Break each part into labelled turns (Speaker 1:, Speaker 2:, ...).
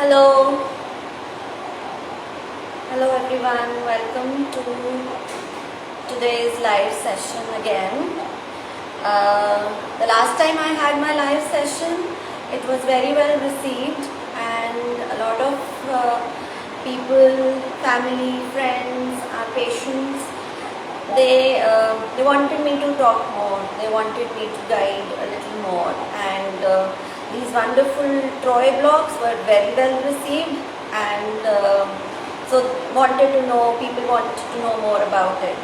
Speaker 1: Hello, hello everyone. Welcome to today's live session again. The last time I had my live session, it was very well received, and a lot of people, family, friends, our patients, they wanted me to talk more. They wanted me to guide a little more, and these wonderful Troy blogs were very well received, and so wanted to know, people wanted to know more about it.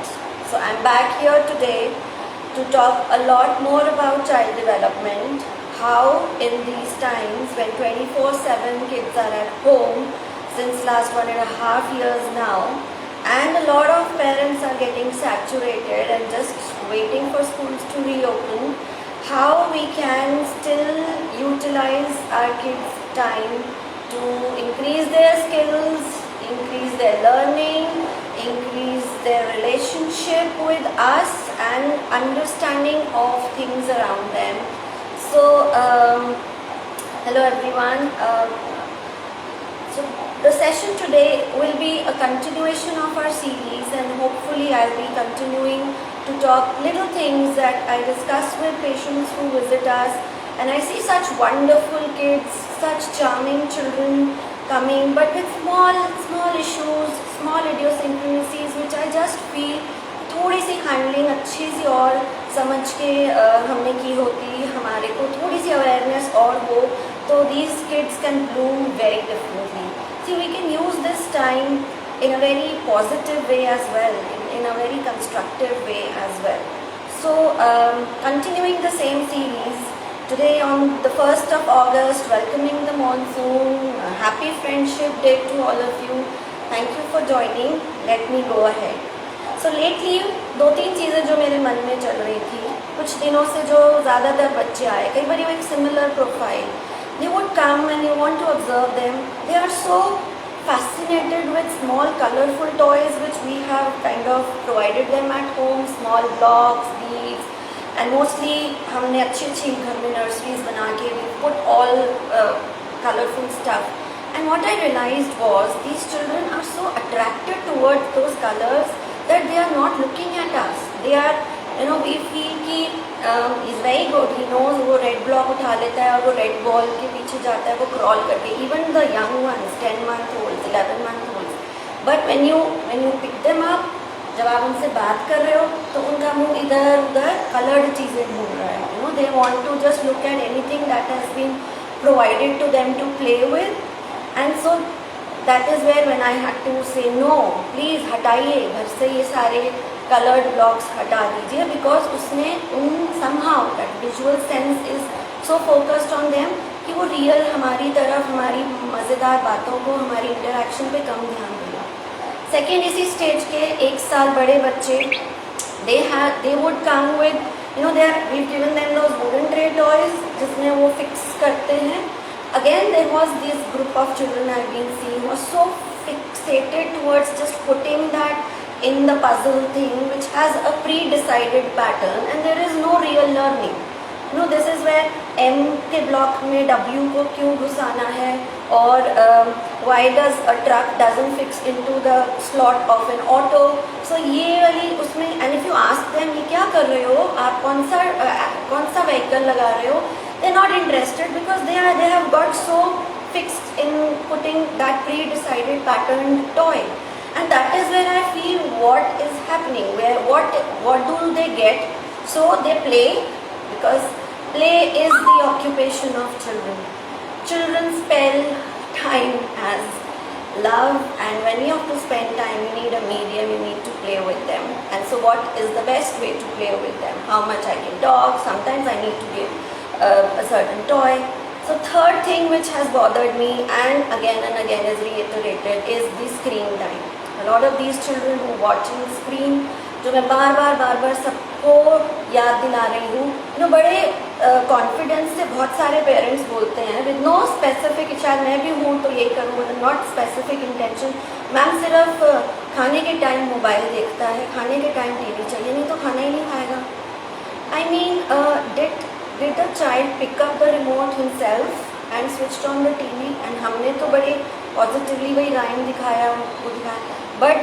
Speaker 1: So I'm back here today to talk a lot more about child development, how in these times when 24/7 kids are at home since last 1.5 years now, and a lot of parents are getting saturated and just waiting for schools to reopen, how we can still utilize our kids' time to increase their skills, increase their learning, increase their relationship with us and understanding of things around them. So, hello everyone. So the session today will be a continuation of our series, and hopefully I'll be continuing to talk little things that I discuss with patients who visit us. And I see such wonderful kids, such charming children coming, but with small issues, small idiosyncrasies, which I just feel थोड़ी सी handling अच्छी सी और समझ के हमने की होती, हमारे को थोड़ी सी अवेयरनेस और हो, तो these kids can bloom very differently. See, we can use this time in a very positive way as well, in a very constructive way as well. So, continuing the same series, today on the 1st of August, welcoming the monsoon, happy Friendship Day to all of you. Thank you for joining. Let me go ahead. So lately, 2-3 चीज़ें जो मेरे मन में चल रही थी, कुछ दिनों से जो ज़्यादातर बच्चे आए, कई बार एक similar profile, they would come and you want to observe them. They are so fascinated with small colorful toys which we have kind of provided them at home, small blocks, beads, and mostly हमने अच्छी घर में nurseries बना के we put all colorful stuff. And what I realized was these children are so attracted towards those colors that they are not looking at us. They are, we feel कि is very good. He knows वो red block उठा लेता है और वो red ball के पीछे जाता है, वो crawl करके. Even the young ones, 10-month-olds, 11-month-olds. But when you pick them up, जब आप उनसे बात कर रहे हो, तो उनका मुंह इधर उधर colored चीज़ें ढूंढ रहा है. They want to just look at anything that has been provided to them to play with, and so that is where when I had to say no, please हटाइए घर से ये सारे colored blocks हटा दीजिए, because उसने somehow that visual sense is so focused on them कि वो real हमारी तरफ, हमारी मज़ेदार बातों को, हमारी interaction पे कम ध्यान देगा. Second, इसी stage के 1 साल बड़े बच्चे, they would come with, we've given them those wooden tray toys जिसमें वो fix करते हैं. Again, there was this group of children I've been seeing was so fixated towards just putting that in the puzzle thing which has a pre-decided pattern, and there is no real learning. This is where M के block में W को क्यों घुसाना है, और why does a truck doesn't fix into the slot of an auto. So ये वाली उसमें, and if you ask them ये क्या कर रहे हो, आप कौन सा vehicle लगा रहे हो, they're not interested because they have got so fixed in putting that pre-decided patterned toy. And that is where I feel what is happening, where what do they get. So they play, because play is the occupation of children. Children spell time as love, and when you have to spend time, you need a medium, you need to play with them. And so what is the best way to play with them? How much I can talk, sometimes I need to give a certain toy. So third thing which has bothered me and again is reiterated is the screen time. A lot of these children who watching screen, जो मैं बार-बार सबको याद दिला रही हूँ, बड़े confidence से बहुत सारे पेरेंट्स बोलते हैं विद नो स्पेसिफिक, शायद मैं भी हूँ तो यही करूँ, नॉट स्पेसिफिक इंटेंशन, मैम सिर्फ खाने के टाइम मोबाइल देखता है, खाने के टाइम टीवी चाहिए, नहीं तो खाना ही नहीं खाएगा. I mean, did a child pick up the remote himself and switched on the TV, and हमने तो बड़े positively वही rhyme दिखाया, वो दिखाया, but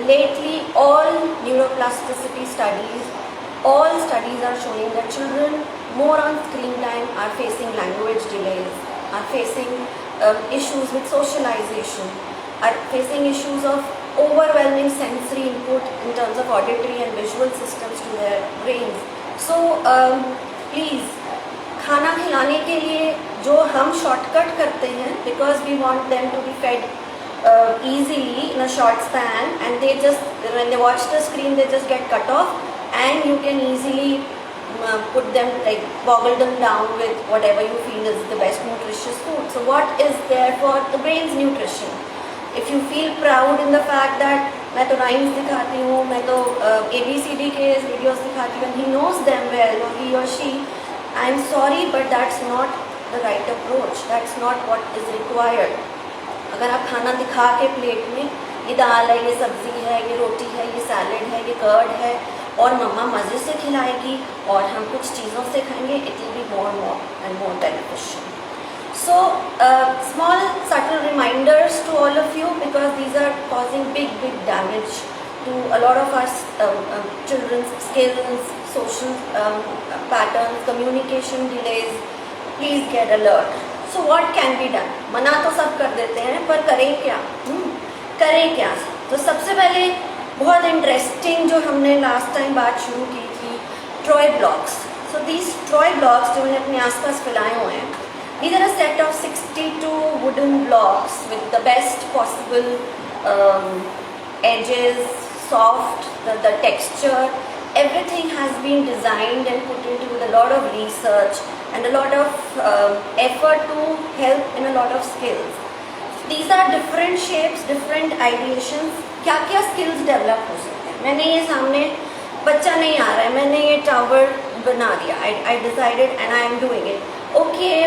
Speaker 1: lately all neuroplasticity studies, all studies are showing that children more on screen time are facing language delays, are facing issues with socialization, are facing issues of overwhelming sensory input in terms of auditory and visual systems to their brains. So please, खाना खिलाने के लिए जो हम shortcut करते हैं, because we want them to be fed easily in a short span, and they just, when they watch the screen, they just get cut off, and you can easily put them, like boggle them down with whatever you feel is the best nutritious food. So what is there for the brain's nutrition? If you feel proud in the fact that मैं तो rhymes दिखाती हूँ, मैं तो ABCD के videos दिखाती हूँ, and he knows them well, or he or she, I'm sorry, but that's not the right approach. That's not what is required. अगर आप खाना दिखा के प्लेट में ये दाल है, ये सब्जी है, ये रोटी है, ये सैलेड है, ये कर्ड है, और मम्मा मज़े से खिलाएगी और हम कुछ चीज़ों से खाएंगे, it will be more and more beneficial. So small subtle reminders to all of you, because these are causing big damage to a lot of our children's skills, social patterns, communication delays. Please get alert. So what can be done? मना तो सब कर देते हैं, पर करें क्या? करें क्या? तो सबसे पहले बहुत इंटरेस्टिंग जो हमने लास्ट टाइम बात शुरू की थी, toy blocks. So these toy blocks जो मैंने अपने आसपास फैलाए हुए हैं, these are a set of 62 wooden blocks with the best possible edges, soft, the texture, everything has been designed and put into with a lot of research and a lot of effort to help in a lot of skills. These are different shapes, different ideations. क्या क्या skills develop हो सकते हैं? मैंने ये सामने, बच्चा नहीं आ रहा है, मैंने ये टावर बना दिया, I decided and I am doing it. Okay,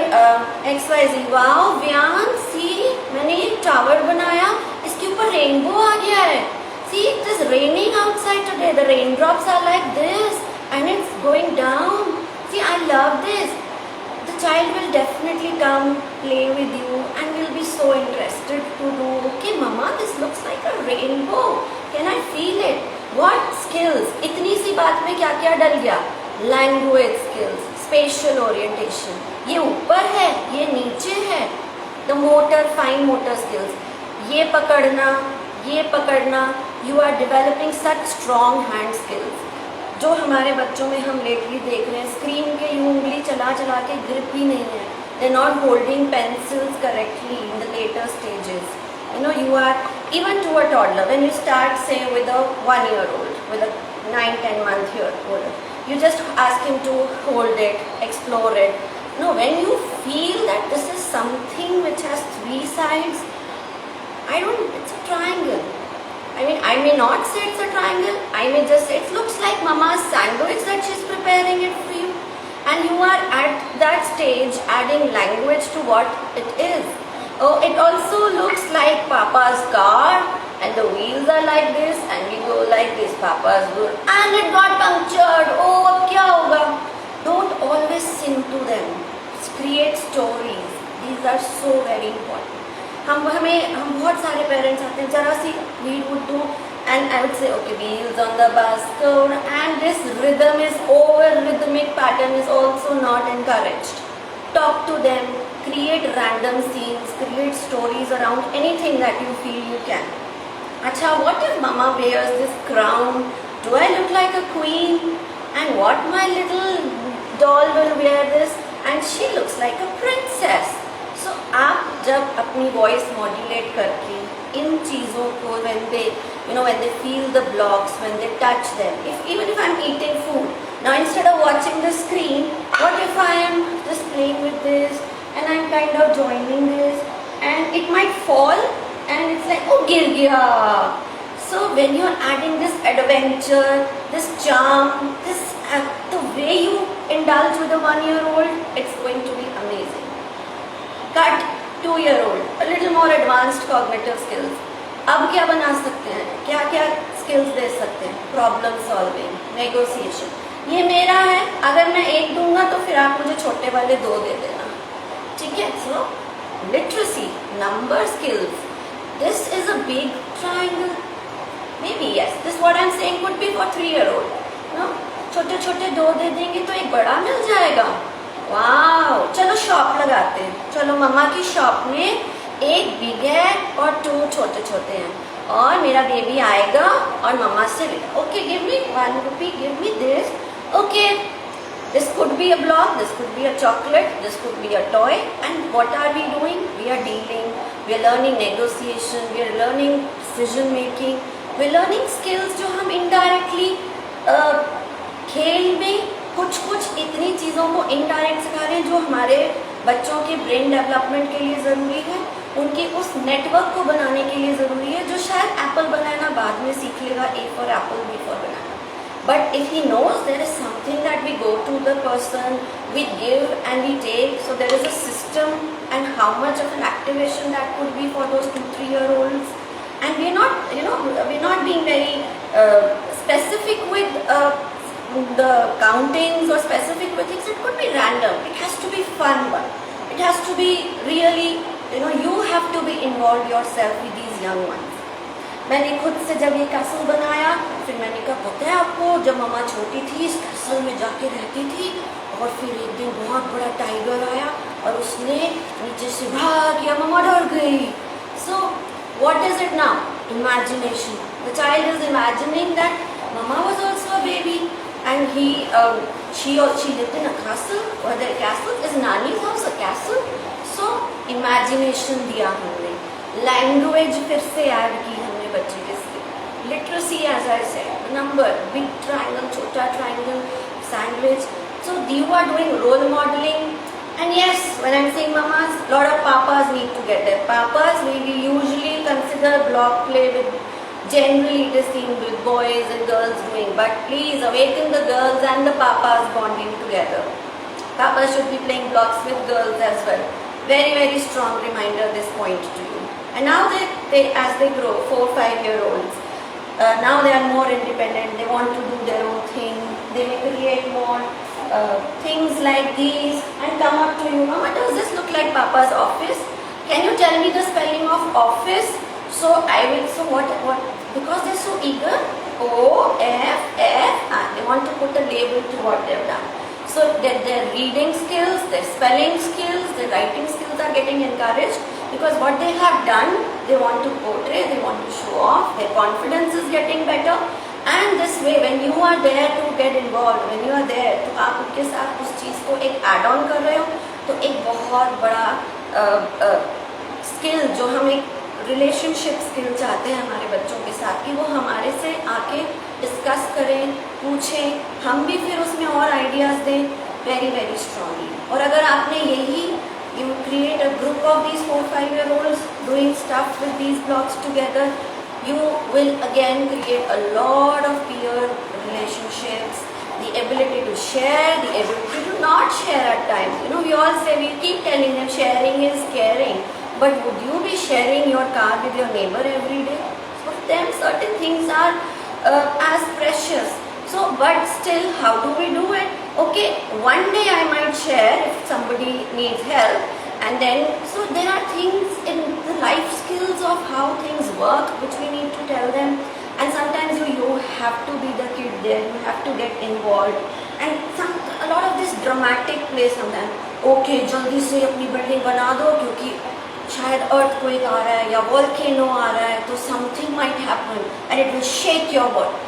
Speaker 1: XYZ, wow, व्यान, see, मैंने ये टावर बनाया, इसके ऊपर रेनबो आ गया है. See, it is raining outside today, the raindrops are like this and it's going down. See, I love this. The child will definitely come play with you and will be so interested to do, okay mama, this looks like a rainbow, can I feel it? What skills? इतनी सी बात में क्या क्या डल गया? Language skills, spatial orientation, ये ऊपर है, ये नीचे है, the motor, fine motor skills, ये पकड़ना, you are developing such strong hand skills. जो हमारे बच्चों में हम लेटली देख रहे हैं, स्क्रीन के यूं उंगली चला के ग्रिप ही नहीं है, they're not holding pencils correctly in the later stages. You know, you are, even to a toddler, when you start say with a 1-year-old, with a 9-10 month old, you just ask him to hold it, explore it. No, when you feel that this is something which has 3 sides, it's a triangle. I mean, I may not say it's a triangle, I may just say it looks like mama's sandwich that she's preparing it for you. And you are at that stage adding language to what it is. Oh, it also looks like papa's car, and the wheels are like this, and we go like this, papa's good, and it got punctured. Oh, ab kya hoga? Don't always sing to them. Create stories. These are so very important. हम बहुत सारे parents आते हैं, जरा सी we would do, and I would say, okay, wheels on the bus, and this rhythm is rhythmic pattern is also not encouraged. Talk to them, create random scenes, create stories around anything that you feel you can. Acha, what if mama wears this crown? Do I look like a queen? And what, my little doll will wear this? And she looks like a princess. So आप जब अपनी voice modulate करके इन चीज़ों को, when they feel the blocks, when they touch them, even if I'm eating food, now instead of watching the screen, what if I am just playing with this and I'm kind of joining this, and it might fall and it's like, oh, गिर गया. So when you're adding this adventure, this charm, the way you indulge with a 1-year-old, it's going to be amazing. Cut 2-year-old, a little more advanced cognitive skills. अब क्या बना सकते हैं? क्या क्या skills दे सकते हैं? Problem solving, negotiation. ये मेरा है, अगर मैं 1 दूंगा तो फिर आप मुझे छोटे वाले 2 दे देना. ठीक है. So literacy, number skills, this is a big triangle. Maybe yes, this what I'm saying could be for 3-year-old. No, छोटे छोटे 2 दे देंगे तो एक बड़ा मिल जाएगा. वाह, चलो शॉप लगाते हैं. चलो मम्मा की शॉप में एक बिग है और 2 छोटे छोटे हैं, और मेरा बेबी आएगा और मम्मा से लेगा. Okay, give me 1 rupee, give me this. Okay, this could be a block, this could be a chocolate, this could be a toy. And what are we doing? We are dealing, we are learning negotiation, we are learning decision making, we are learning skills जो हम indirectly खेल में कुछ इतनी चीज़ों को indirect सिखा रहे हैं जो हमारे बच्चों के ब्रेन डेवलपमेंट के लिए ज़रूरी है, उनके उस नेटवर्क को बनाने के लिए ज़रूरी है, जो शायद एप्पल बनाना बाद में सीख लेगा, A for apple, B for banana. But if he knows there is something that we go to the person, we give and we take, so there is a system, and how much of an activation that could be for those 2-3-year-olds. And we're not being very specific with the countings or specific with things. It could be random. It has to be fun one. It has to be really, you have to be involved yourself with these young ones. मैंने खुद से जब ये castle बनाया, फिर मैंने कहा पता है आपको, जब मम्मा छोटी थी इस कैसल में जाके रहती थी, और फिर एक दिन बहुत बड़ा टाइगर आया और उसने नीचे से भाग किया, मम्मा डर गई. So what is it now? Imagination. The child is imagining that mama was also a baby and she lived in a castle, or the castle is Nani's house, a castle. So imagination दिया हमने, language फिर से add की हमने बच्चे के लिए, literacy as I said, number, big triangle, छोटा triangle, sandwich. So you are doing role modeling. And yes, when I'm saying mamas, a lot of papas need to get there. Papas, we usually consider block play with, generally it is seen with boys and girls doing. But please awaken the girls and the papas bonding together. Papas should be playing blocks with girls as well. Very, very strong reminder this point to you. And now they as they grow, 4-5-year-olds, now they are more independent. They want to do their own thing. They may create more things like these and come up to you. Mama, does this look like Papa's office? Can you tell me the spelling of office? So I will. So what? Because they're so eager. O-F-F. They want to put a label to what they've done. So their reading skills, their spelling skills, their writing skills are getting encouraged, because what they have done, they want to portray, they want to show off. Their confidence is getting better. And this way, when you are there to get involved, when you are there तो आप उनके साथ उस चीज़ को एक add on कर रहे हो, तो एक बहुत बड़ा स्किल जो हम एक रिलेशनशिप स्किल चाहते हैं हमारे बच्चों के साथ, कि वो हमारे से आके डिस्कस करें, पूछें, हम भी फिर उसमें और आइडियाज़ दें, वेरी वेरी स्ट्रांगली. और अगर आपने यही, you create a group of these 4-5-year-olds doing stuff with these blocks together, you will again create a lot of peer relationships, the ability to share, the ability to not share at times. We all say, we keep telling them sharing is caring, but would you be sharing your car with your neighbor every day? For them, certain things are as precious. So, but still, how do we do it? Okay, one day I might share if somebody needs help. And then, so there are things in the life skills of how things work which we need to tell them. And sometimes you have to be the kid there, you have to get involved. And a lot of this dramatic play sometimes. Okay, जल्दी से अपनी building बना दो क्योंकि शायद earthquake आ रहा है या volcano आ रहा है, तो something might happen and it will shake your world.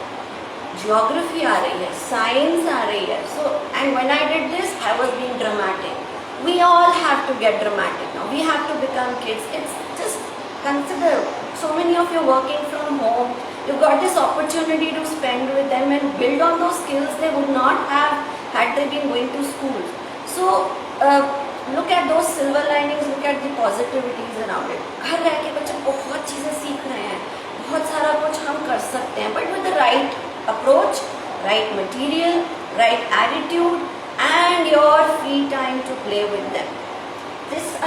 Speaker 1: Geography आ रही है, science आ रही है. So, and when I did this, I was being dramatic. We all have to get dramatic now. We have to become kids. It's just consider, so many of you working from home, you've got this opportunity to spend with them and build on those skills they would not have had they been going to school. So look at those silver linings, look at the positivities around it. घर रह के बच्चे बहुत चीज़ें सीख रहे हैं, बहुत सारा कुछ हम कर सकते हैं, but with the right approach, right material, right attitude, and your free time to play with them.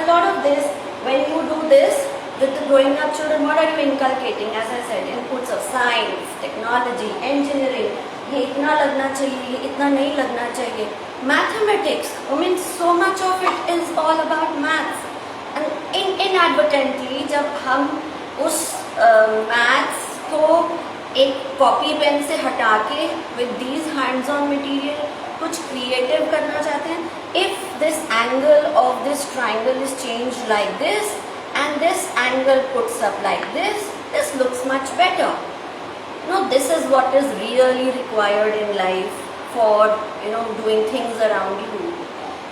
Speaker 1: A lot of this, when you do this with the growing up children, what are you inculcating? As I said, inputs of science, technology, engineering. ये इतना लगना चाहिए, ये इतना नहीं लगना चाहिए. Mathematics, I mean so much of it is all about maths. And inadvertently जब हम उस maths को एक कॉपी पेन से हटा के with these hands on material कुछ creative करना चाहते हैं, if this angle of this triangle is changed like this and this angle puts up like this looks much better. No, this is what is really required in life for, you know, doing things around you.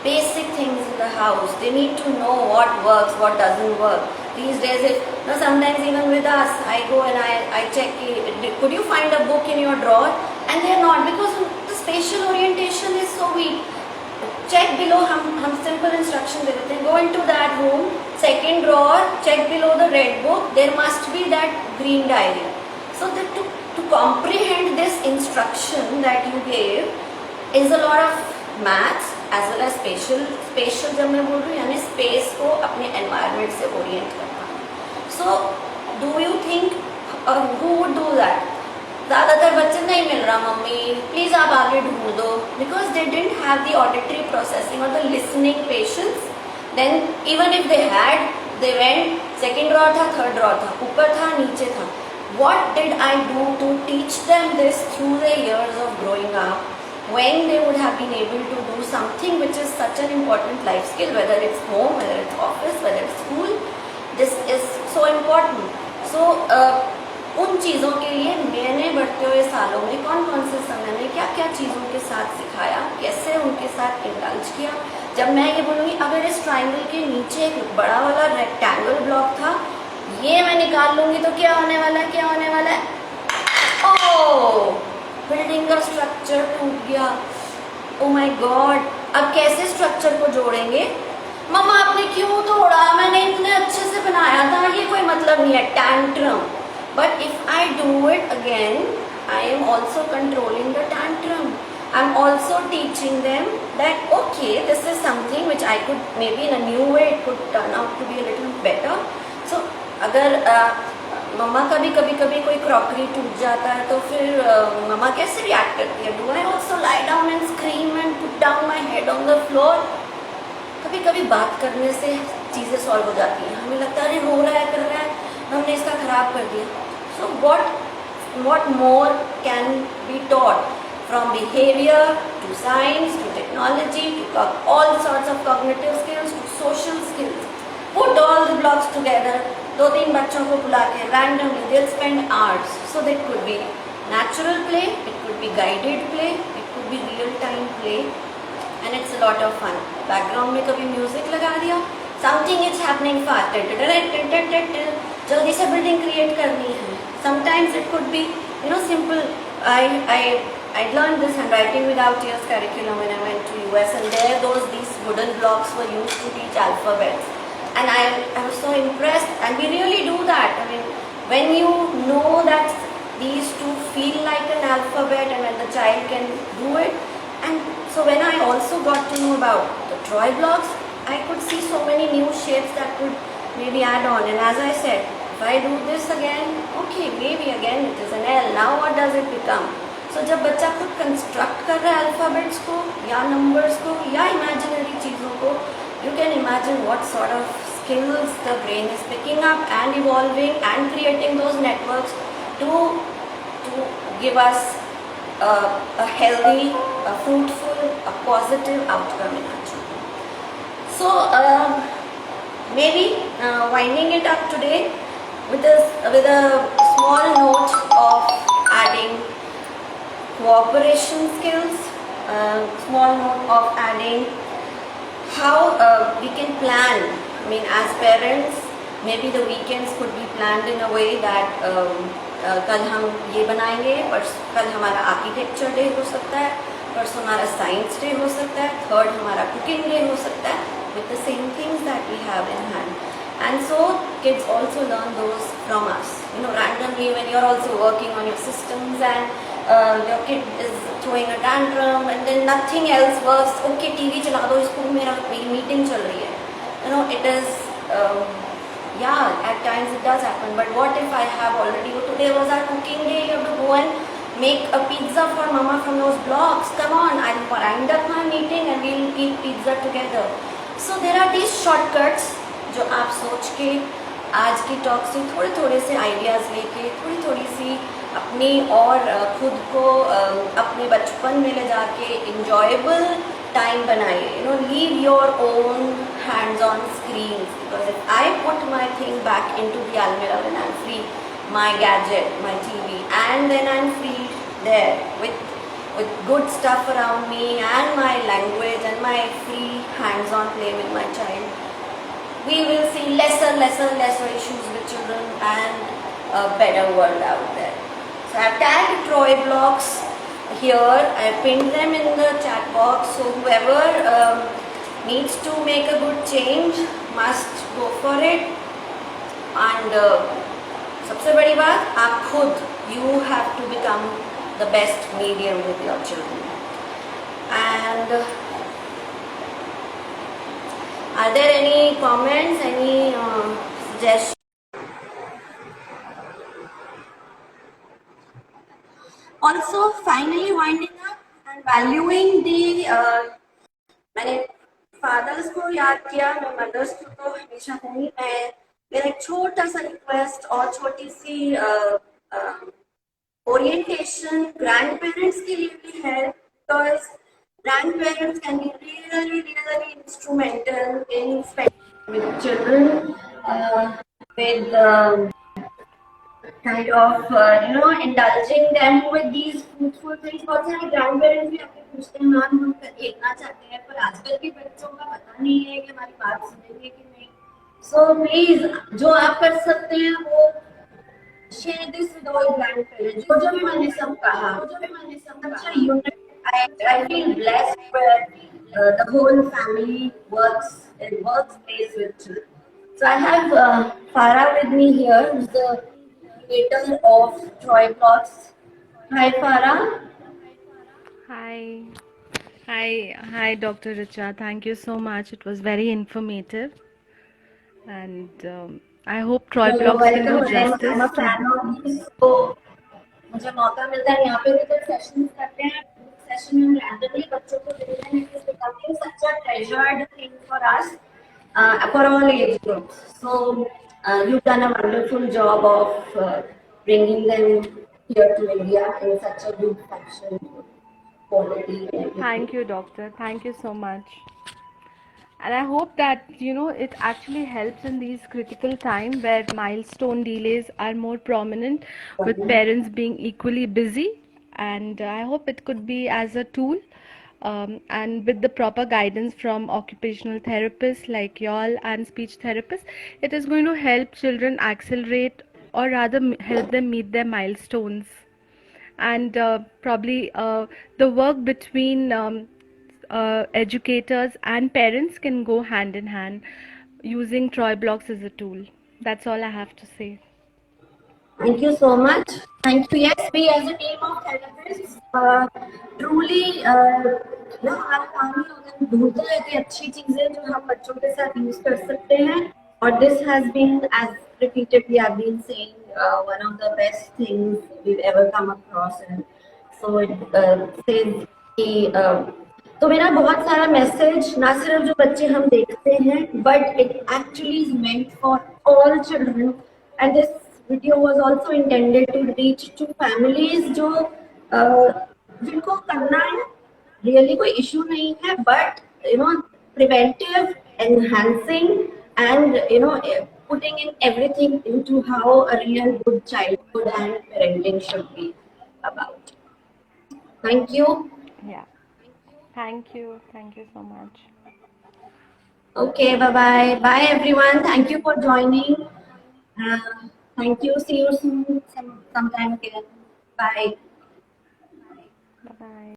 Speaker 1: Basic things in the house. They need to know what works, what doesn't work. These days, if, you know, sometimes even with us, I go and I check, could you find a book in your drawer? And they are not, because the spatial orientation is so weak. Check below, हम simple instruction दे देते हैं. Go into that room, second drawer, check below the red book. There must be that green diary. So that to comprehend this instruction that you gave is a lot of maths as well as spatial जब मैं बोल रही हूँ यानी space को अपने environment से orient करना. So do you think who would do that? ज़्यादातर बच्चे नहीं मिल रहा मम्मी प्लीज़ आप आगे ढूंढ दो, because they didn't have the auditory processing or the listening patience. Then even if they had, they went second drawer था, third drawer था, ऊपर था, नीचे था. What did I do to teach them this through the years of growing up, when they would have been able to do something which is such an important life skill, whether it's home, whether it's office, whether it's school. This is so important. So उन चीज़ों के लिए मैंने बढ़ते हुए सालों में कौन कौन से समय में क्या क्या चीज़ों के साथ सिखाया, कैसे उनके साथ इंडल्ज किया. जब मैं ये बोलूँगी अगर इस ट्राइंगल के नीचे एक बड़ा वाला रेक्टेंगल ब्लॉक था, ये मैं निकाल लूँगी तो क्या होने वाला है, क्या होने वाला है? ओह, बिल्डिंग का स्ट्रक्चर टूट गया. ओ माय गॉड, अब कैसे स्ट्रक्चर को जोड़ेंगे? मम्मा आपने क्यों तोड़ा, मैंने इतने अच्छे से बनाया था, ये कोई मतलब नहीं है. Tantrum. But if I do it again, I am also controlling the tantrum. I'm also teaching them that okay, this is something which I could maybe in a new way it could turn out to be a little better. So अगर मम्मा का भी कभी कभी कोई crockery टूट जाता है तो फिर मम्मा कैसे रिएक्ट करती है? Do I also lie down and scream and put down my head on the floor? कभी कभी बात करने से चीज़ें सॉल्व हो जाती हैं. हमें लगता है अरे रो रहा है, कर रहा है, हमने इसका खराब कर दिया. So what more can be taught, from behavior to science to technology to all sorts of cognitive skills to social skills. Put all the blocks together. 2-3 बच्चों को बुला के randomly they'll spend hours. So that could be natural play, it could be guided play, it could be real time play, and it's a lot of fun. Background में कभी music लगा दिया, something is happening fast. जल्दी से building create करनी है. Sometimes it could be, you know, simple. I learned this handwriting without tears curriculum when I went to US, and there these wooden blocks were used to teach alphabets, and I was so impressed. And we really do that. I mean, when you know that these two feel like an alphabet, and when the child can do it, and so when I also got to know about the Troy blocks, I could see so many new shapes that could maybe add on. And as I said, if I do this again, okay, maybe again it is an L. Now what does it become? So जब बच्चा खुद construct कर रहा है alphabets को या numbers को या इमेजिनरी चीज़ों को, you can imagine what sort of skills the brain is picking up and evolving and creating those networks to give us a healthy, a fruitful, a positive outcome in our children. So maybe winding it up today with a small note of adding cooperation skills, small note of adding how we can plan. I mean, as parents, maybe the weekends could be planned in a way that कल हम ये बनाएंगे, कल हमारा architecture day हो सकता है, परसों हमारा साइंस डे हो सकता है, थर्ड हमारा कुकिंग डे हो सकता है, with the same things that we have in hand. And so kids also learn those from us. You know, randomly when you're also working on your systems and your kid is throwing a tantrum and then nothing else works. Okay, TV चला दो, school मेरा meeting चल रही है. You know, it is yeah, at times it does happen. But what if I have already, today was our cooking day, you have to go and make a pizza for mama from those blocks. Come on, I'll wind up my meeting and we'll eat pizza together. So there are these shortcuts जो आप सोच के आज की talk से थोड़े थोड़े से आइडियाज़ लेके थोड़ी थोड़ी सी अपनी और खुद को अपने बचपन में ले जाके इंजॉयबल टाइम बनाइए. Leave your own hands on screens, because if I put my thing back into the almirah when I'm free, my gadget, my TV, and then I'm free there with good stuff around me and my language and my free hands-on play with my child, we will see lesser issues with children and a better world out there. So I've tagged Troy blocks here. I pinned them in the chat box. So whoever needs to make a good change must go for it. And सबसे बड़ी बात, आप खुद, you have to become the best medium with your children. And are there any comments, any suggestions? Also, finally winding up and valuing the मैंने fathers को याद किया, मैं मदर्स को तो हमेशा हूँ. मैं मेरा एक छोटा सा रिक्वेस्ट और छोटी सी ओरिएंटेशन ग्रैंड पेरेंट्स के लिए भी है, because grand parents can be really instrumental in spending with children, with kind of indulging them with these fruitful things. बहुत सारे ग्रैंड पेरेंट्स भी आपके पूछते हैं मैम हम देखना चाहते हैं, पर आजकल के बच्चों का पता नहीं है कि हमारी बात सुनेंगे कि नहीं. सो प्लीज जो आप कर सकते हैं वो share this with all grandparents. जो भी मैंने सब कहा, अच्छा unit. I feel blessed where the whole family works plays with children. So I have Farah with me here, who's the creator of Troy Blocks. Hi Farah.
Speaker 2: Hi. Hi, Dr. Richa. Thank you so much. It was very informative. And I hope Troy Blocks can do justice.
Speaker 1: I'm a fan of this. So, मुझे मौका मिलता है यहाँ पे भी कुछ sessions करते हैं. सेशन में रैंडमली बच्चों को देते हैं. It is becoming such a treasured thing for us, for all age groups. So, you've done a wonderful job of bringing them here to India in such a good fashion, quality.
Speaker 2: Thank you, doctor. Thank you so much. And I hope that it actually helps in these critical times where milestone delays are more prominent, with parents being equally busy. And I hope it could be as a tool, and with the proper guidance from occupational therapists like y'all and speech therapists, it is going to help children accelerate, or rather help them meet their milestones. And probably the work between educators and parents can go hand in hand, using Troy Blocks as a tool. That's all I have to say.
Speaker 1: Thank you so much. Thank you. Yes, we as a team of therapists truly हमारा काम ही होता है ढूंढते रहते हैं अच्छी चीजें जो हम बच्चों के साथ यूज कर सकते हैं. और this has been, as repeatedly I've been saying, one of the best things we've ever come across. And so it says कि तो मेरा बहुत सारा मैसेज ना सिर्फ जो बच्चे हम देखते हैं, but it actually is meant for all children. And this video was also intended to reach to families जो जिनको करना है, really कोई issue नहीं है, but preventive, enhancing, and putting in everything into how a real good childhood and parenting should be about. Thank you.
Speaker 2: Yeah. Thank you so much.
Speaker 1: Okay, bye bye everyone. Thank you for joining. Thank you. See you soon sometime again. Bye.
Speaker 2: Bye.